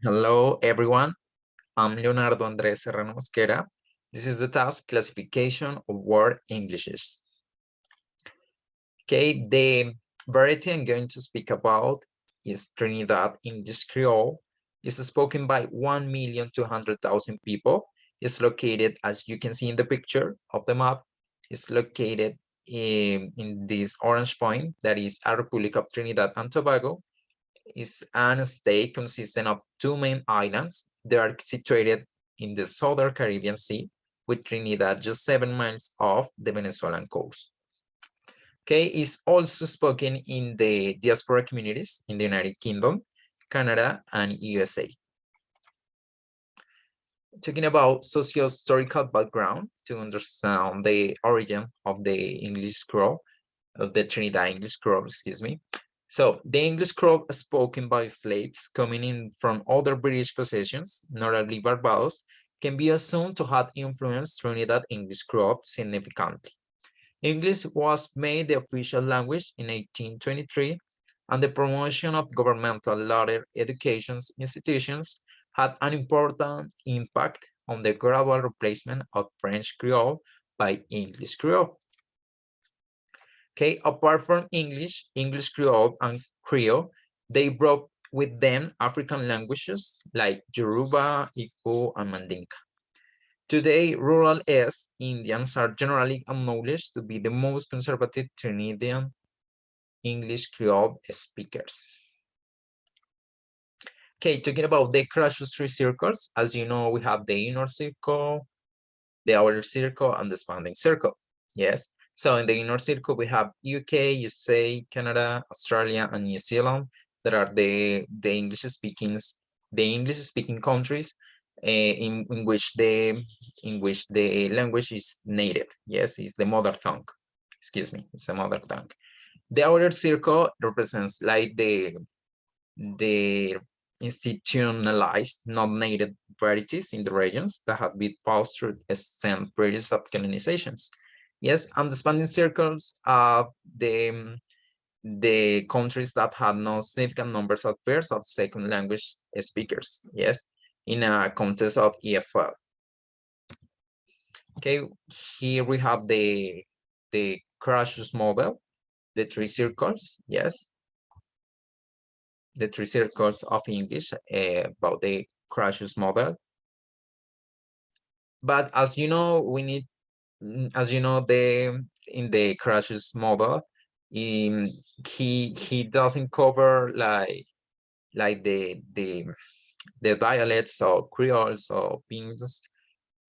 Hello, everyone. I'm Leonardo Andrés Serrano Mosquera. This is the task classification of word Englishes. Okay, the variety I'm going to speak about is Trinidad English Creole. It's spoken by 1,200,000 people. It's located, as you can see in the picture of the map, it's located in this orange point that is a Republic of Trinidad and Tobago. Is an state consisting of two main islands. They are situated in the southern Caribbean Sea, with Trinidad just 7 miles off the Venezuelan coast. Okay, is also spoken in the diaspora communities in the United Kingdom, Canada, and USA. Talking about socio-historical background to understand the origin of the English scroll, of the Trinidad English scroll, excuse me. So the English scroll spoken by slaves coming in from other British possessions, notably Barbados, can be assumed to have influenced Trinidad English scroll significantly. English was made the official language in 1823, and the promotion of governmental latter education institutions had an important impact on the gradual replacement of French Creole by English Creole. Okay, apart from English, English Creole and Creole, they brought with them African languages like Yoruba, Igbo, and Mandinka. Today, rural East Indians are generally acknowledged to be the most conservative Trinidadian English Creole speakers. Okay, talking about the Crassus three circles, as you know, we have the inner circle, the outer circle, and the expanding circle. Yes. So in the inner circle, we have UK, USA, Canada, Australia, and New Zealand that are the English speaking countries in which the language is native. Yes, it's the mother tongue. Excuse me, it's the mother tongue. The outer circle represents like the institutionalized non-native varieties in the regions that have been passed through extended periods of colonizations. Yes, and the expanding circles are the countries that have no significant numbers of pairs of second language speakers. Yes, in a context of EFL. Okay, here we have the Crassus model, the three circles. Yes, the three circles of English about the Crassus model. But as you know, as you know, in the Crassus model, he doesn't cover like the dialects or creoles or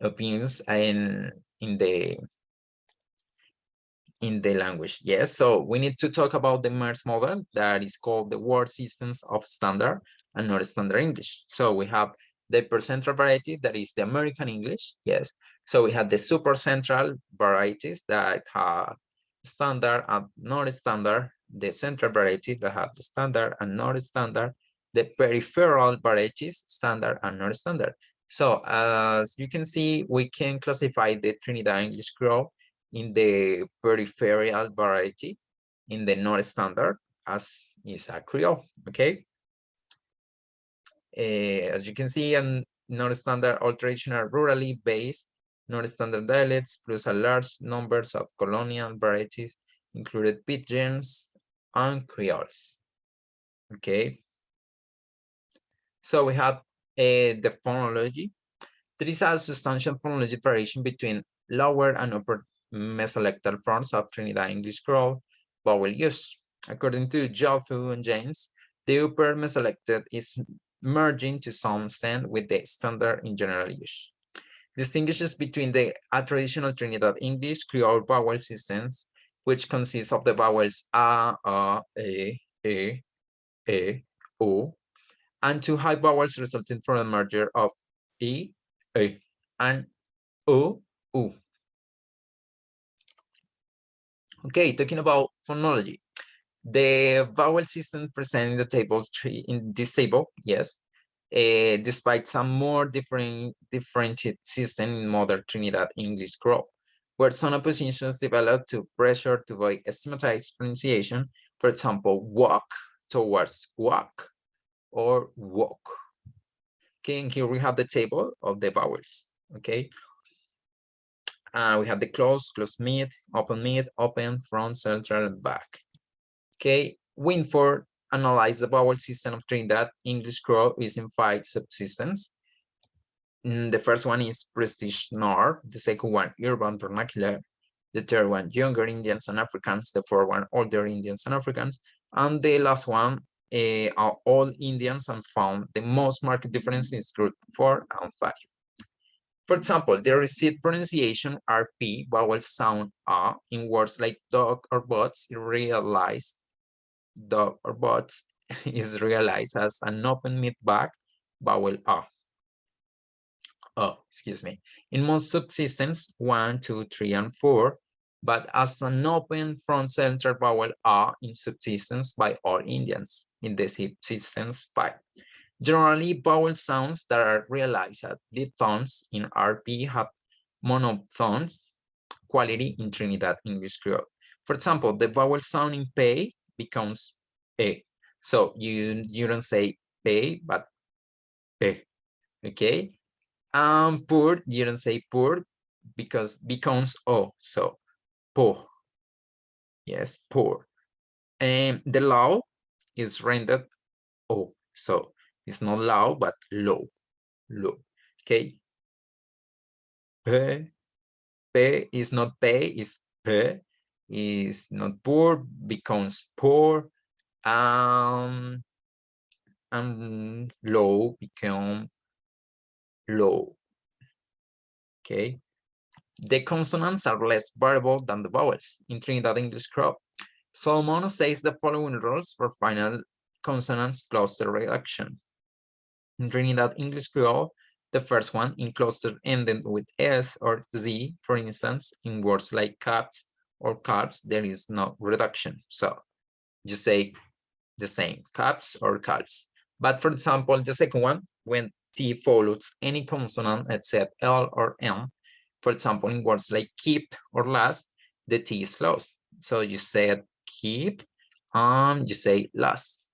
opinions in the language. Yes, so we need to talk about the MERS model that is called the word systems of standard and not standard English. So we have the percentral variety that is the American English. Yes, so we have the super central varieties that have standard and not standard, the central variety that have the standard and not standard, the peripheral varieties, standard and not standard. So as you can see, we can classify the Trinidad English Creole in the peripheral variety, in the non-standard, as is a Creole, okay? As you can see, and non-standard alteration are rurally based, non-standard dialects, plus a large numbers of colonial varieties, included pidgins and Creoles, okay? So we have the phonology. There is a substantial phonologic variation between lower and upper mesolectal forms of Trinidad English Creole vowel use. According to Jofu and James, the upper mesolected is merging to some extent with the standard in general use. Distinguishes between a traditional Trinidad English Creole vowel systems, which consists of the vowels e, o, and two high vowels resulting from a merger of e, and o, u. Okay, talking about phonology. The vowel system present in the table three in this table, yes, despite some more differentiated system in modern Trinidad English Creole, where some oppositions developed to pressure to avoid systematized pronunciation. For example, walk towards walk or walk. Okay, and here we have the table of the vowels. Okay, we have the close, close mid, open, front, central, and back. Okay, Winford analyzed the vowel system of Trinidad English Creole using 5 subsystems. The first one is Prestige Nord, the second one Urban Vernacular, the third one Younger Indians and Africans, the fourth one Older Indians and Africans, and the last one are all Indians, and found the most marked difference in group 4 and 5. For example, the received pronunciation RP vowel sound A in words like dog or bots is realized as an open mid-back vowel A. Excuse me. In most subsystems 1, 2, 3, and 4, but as an open front center vowel A in subsystems by all Indians in the subsystems 5. Generally, vowel sounds that are realized at diphthongs in RP have monophthongs quality in Trinidad English Creole. For example, the vowel sound in pay becomes E. So you don't say pay, but P. Okay? Poor, you don't say poor because becomes O. So po. Yes, poor. And the low is rendered O. So it's not loud, but low. Low. Okay. P. P is not pay, is P. Is not poor, becomes poor. And low become low. Okay. The consonants are less variable than the vowels in Trinidad English Creole. Solomon states the following rules for final consonants cluster reduction. In Trinidad English Creole, the first one in cluster ending with S or Z, for instance, in words like caps or calves, there is no reduction. So you say the same, caps or calves. But for example, the second one, when T follows any consonant except L or M, for example, in words like keep or last, the T is lost. So you said keep and you say last.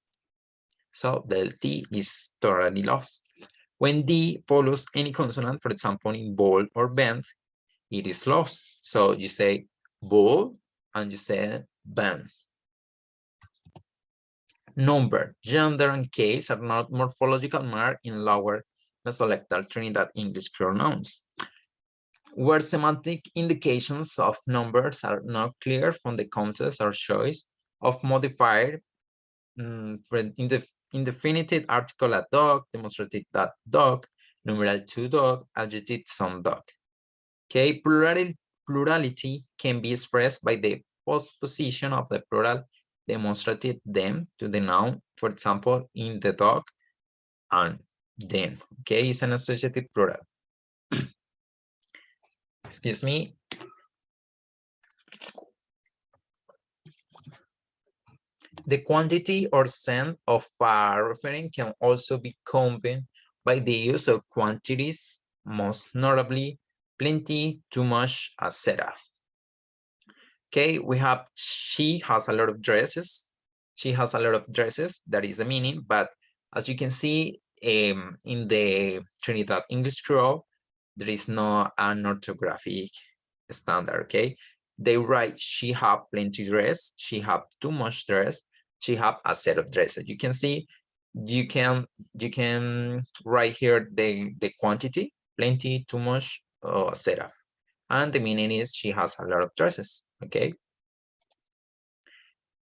So the T is totally lost. When D follows any consonant, for example, in bold or bend, it is lost. So you say bold and you say bend. Number, gender, and case are not morphological marks in lower mesolectal Trinidad English Creole nouns. Where semantic indications of numbers are not clear from the context or choice of modifier indefinite article a dog, demonstrative that dog, numeral to dog, adjective some dog. Okay, plurality can be expressed by the postposition of the plural demonstrative them to the noun, for example, in the dog and them. Okay, it's an associative plural. Excuse me. The quantity or sense of a referent can also be conveyed by the use of quantities, most notably plenty, too much, etc. Okay, we have she has a lot of dresses. She has a lot of dresses, that is the meaning, but as you can see in the Trinidad English Creole, there is no an orthographic standard, okay? They write she have plenty dress, she have too much dress, she have a set of dresses. You can see, you can write here the quantity, plenty, too much, etc. And the meaning is she has a lot of dresses, okay?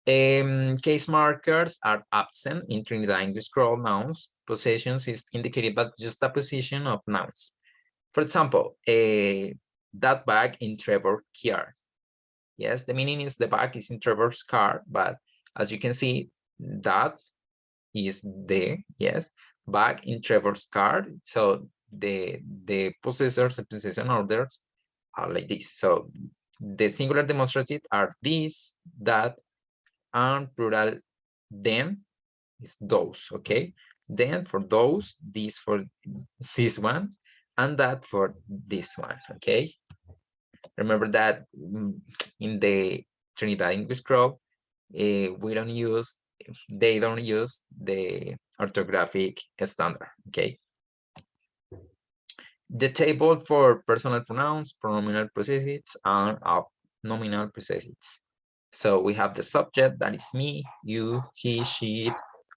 Case markers are absent in Trinidad English Creole nouns. Possessions is indicated by just a position of nouns. For example, that bag in Trevor's car. Yes, the meaning is the bag is in Trevor's car, but as you can see, that is the, yes, bag in Trevor's car. So the possessors and possession orders are like this. So the singular demonstrative are this, that, and plural them is those, okay? Then for those, this for this one, and that for this one, okay? Remember that in the Trinidad English Creole, we don't use, they don't use the orthographic standard, okay? The table for personal pronouns, pronominal possessives, and nominal possessives. So we have the subject, that is me, you, he, she, it,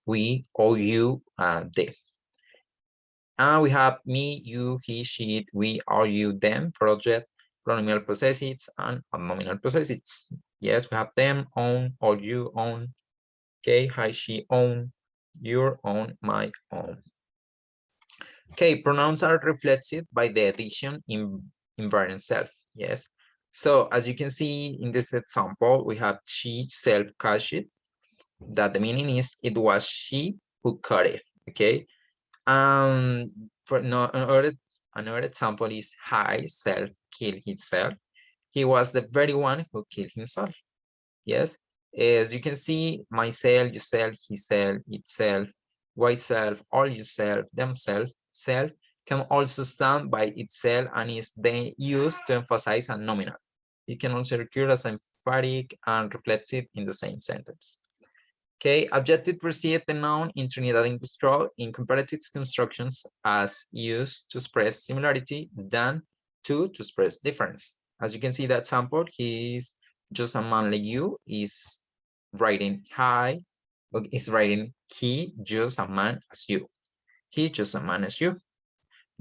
we, or you, and they. And we have me, you, he, she, it, we, or you, them for objects, pronominal possessives, and nominal possessives. Yes, we have them, own, or you, own. Okay, hi, she, own, your own, my own. Okay, pronouns are reflected by the addition in invariant self. Yes. So as you can see in this example, we have she self-cut it. That the meaning is it was she who cut it. Okay. For no, another example is I self killed himself. He was the very one who killed himself. Yes. As you can see, myself, yourself, himself, itself, myself, all yourself, themselves, self can also stand by itself and is then used to emphasize a nominal. It can also occur as emphatic and reflexive in the same sentence. Okay, adjective precede the noun in Trinidad English Creole in comparative constructions as used to express similarity than to express difference. As you can see that example, he's just a man like you, is writing hi, is writing he, just a man as you. He, just a man as you.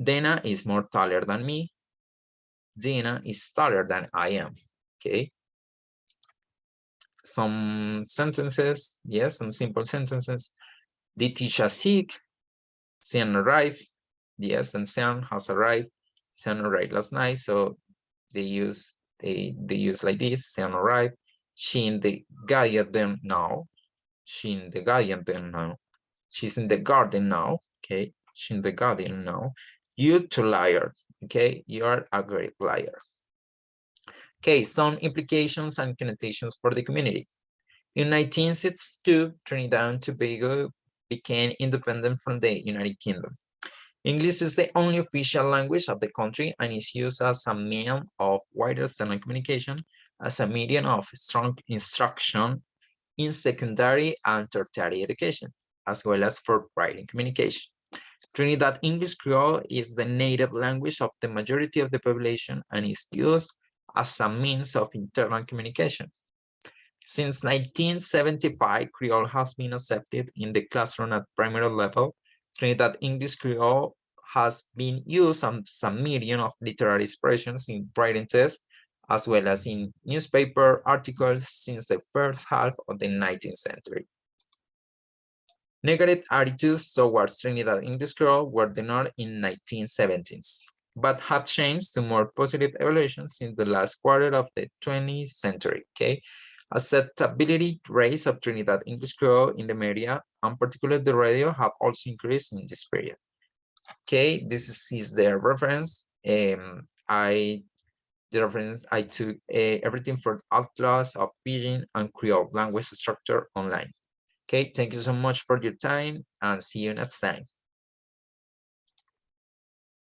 Dana is more taller than me. Dina is taller than I am. Okay. Some sentences, yes, some simple sentences. The teacher sick. Sean arrived. Yes, and Sean has arrived. Sean arrived last night, so they use like this. Sean arrived. She in the garden now. She in the garden now. She's in the garden now. Okay, she's in the garden now. You too liar. Okay, you are a great liar. Okay, some implications and connotations for the community. In 1962, Trinidad and Tobago became independent from the United Kingdom. English is the only official language of the country and is used as a medium of wider external communication, as a medium of strong instruction in secondary and tertiary education, as well as for writing communication. Trinidad English Creole is the native language of the majority of the population and is used as a means of internal communication. Since 1975, Creole has been accepted in the classroom at primary level. Trinidad English Creole has been used as a medium of literary expressions in writing tests, as well as in newspaper articles since the first half of the 19th century. Negative attitudes towards Trinidad English Creole were denoted in 1970s, but have changed to more positive evolutions in the last quarter of the 20th century. Okay, acceptability rates of Trinidad English Creole in the media, and particularly the radio, have also increased in this period. Okay, this is the reference. I took everything for Atlas of Pidgin and Creole language structure online. Okay, thank you so much for your time and see you next time.